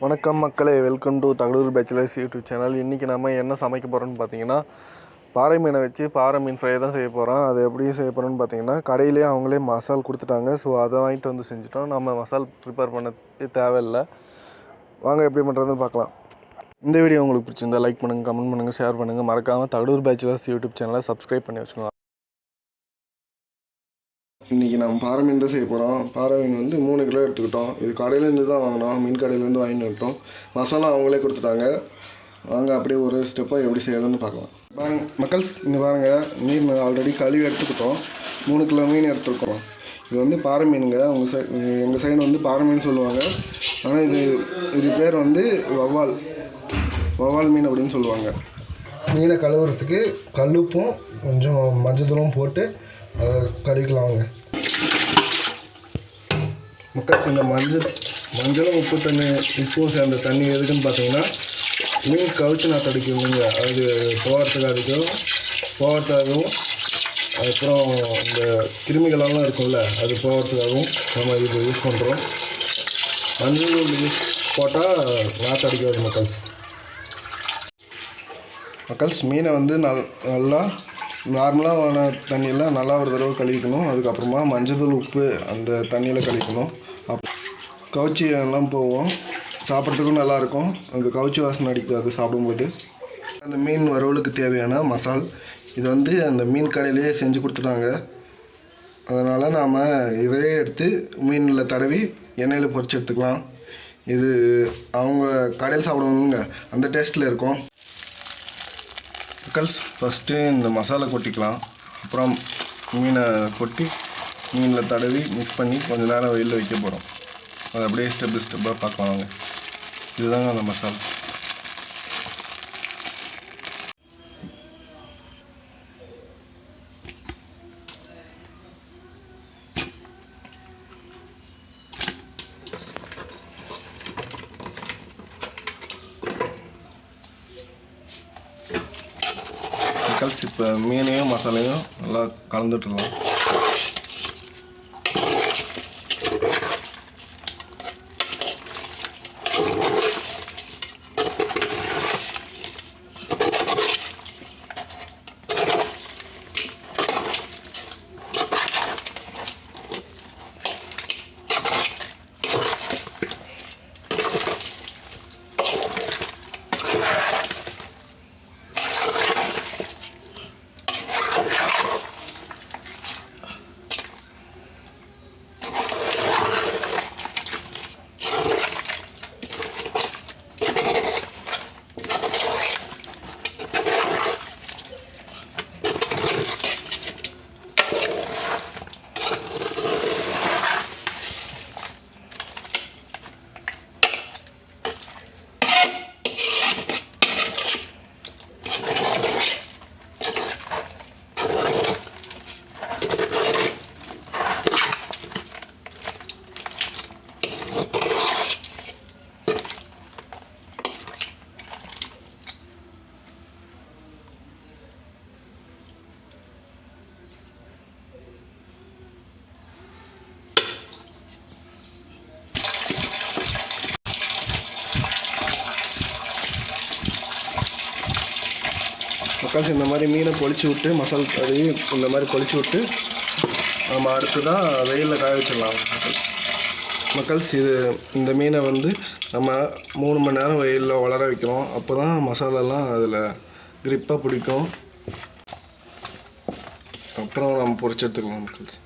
வணக்கம் மக்களே, welcome to Thagadur bachelors YouTube channel. இன்றைக்கி நம்ம என்ன சமைக்க போகிறோம்னு பார்த்தீங்கன்னா, பாறை மீனை வச்சு பாறை மீன் ஃப்ரை தான் செய்ய போகிறோம். அது எப்படி செய்ய போகிறோம்னு பார்த்தீங்கன்னா, கடையிலே அவங்களே மசால் கொடுத்துட்டாங்க. ஸோ அதை வாங்கிட்டு வந்து செஞ்சுட்டோம். நம்ம மசால் ப்ரிப்பேர் பண்ண தேவையில்லை. வாங்க எப்படி பண்ணுறதுன்னு பார்க்கலாம். இந்த வீடியோ உங்களுக்கு பிடிச்சிருந்தா லைக் பண்ணுங்கள், கமெண்ட் பண்ணுங்கள், ஷேர் பண்ணுங்கள். மறக்காமல் தகடூர் பேச்சுலர்ஸ் யூடியூப் சேனலை சப்ஸ்கிரைப் பண்ணி வச்சுக்கோங்க. இன்றைக்கி நம்ம பாறை மீன் தான் செய்ய போகிறோம். பாறை மீன் வந்து 3 கிலோ எடுத்துக்கிட்டோம். இது கடையிலேருந்து தான் வாங்கினோம், மீன் கடையிலேருந்து வாங்கிட்டு வந்துட்டோம். மசாலா அவங்களே கொடுத்துட்டாங்க. வாங்க அப்படியே ஒரு ஸ்டெப்பாக எப்படி செய்யறதுன்னு பார்க்கலாம். மக்கள்ஸ் இங்கே பாருங்கள், மீன் ஆல்ரெடி கழுவி எடுத்துக்கிட்டோம். 3 கிலோ மீன் எடுத்துருக்கோம். இது வந்து பாறை மீனுங்க. எங்கள் சைடு வந்து பாறை மீன் சொல்லுவாங்க. ஆனால் இது பேர் வந்து வவ்வால் மீன் அப்படின்னு சொல்லுவாங்க. மீனை கழுவுறதுக்கு கல்லுப்பும் கொஞ்சம் மஞ்சத்தூளும் போட்டு அதை கழுவிக்கலாங்க. மக்கள் இந்த மஞ்சளும் உப்பும் சேர்ந்த தண்ணி எதுக்குன்னு பார்த்தீங்கன்னா, மீன் கவிச்சு நான் தடிக்கணுங்க. அது போகிறதுக்காகவும் அதுக்கப்புறம் இந்த கிருமிகளெல்லாம் இருக்கும்ல, அது போகிறதுக்காகவும் நம்ம இது யூஸ் பண்ணுறோம். மஞ்சள் யூஸ் போட்டால் நாற்று அடிக்காது. மக்கள்ஸ் மீனை வந்து நல்லா நார்மலான தண்ணியில் நல்லா ஒரு தடவை கழுவிக்கணும். அதுக்கப்புறமா மஞ்சள் உப்பு அந்த தண்ணியில் கழுவிக்கணும். கவுச்சி எல்லாம் போவோம், சாப்பிட்றதுக்கும் நல்லாயிருக்கும். அந்த கவுச்சி வாசனை அடிக்காது சாப்பிடும்போது. அந்த மீன் வறுவலுக்கு தேவையான மசால் இது வந்து அந்த மீன் கடையிலேயே செஞ்சு கொடுத்துட்டாங்க. அதனால் நாம் இதையே எடுத்து மீனில் தடவி எண்ணெயில் பொரிச்சு எடுத்துக்கலாம். இது அவங்க கடையில் சாப்பிடுவாங்க, அந்த டேஸ்ட்டில் இருக்கும். மக்கள்ஸ் ஃபஸ்ட்டு இந்த மசாலா கொட்டிக்கலாம். அப்புறம் மீனை கொட்டி மீனில் தடவி மிக்ஸ் பண்ணி கொஞ்சம் நேரம் வெயிலில் வைக்க போகிறோம். அது அப்படியே ஸ்டெப்பாக பார்க்கலாம். இதுதாங்க அந்த மசாலா. இப்போ மீனையும் மசாலையும் நல்லா கலந்துட்டுலாம். மக்கள்ஸ் இந்த மாதிரி மீனை பொளிச்சு விட்டு மசாலா தடவி இந்த மாதிரி பொளிச்சு விட்டு நம்ம அடுத்து தான் வெயிலில் காய வச்சிடலாம். மக்கள்ஸ் இந்த மீனை வந்து நம்ம 3 மணி நேரம் வெயிலில் வளர வைக்கிறோம். அப்போ தான் மசாலாலாம் அதில் கிரிப்பாக பிடிக்கும். அப்புறம் நம்ம பொரிச்சு எடுத்துக்கலாம் மக்கள்ஸ்.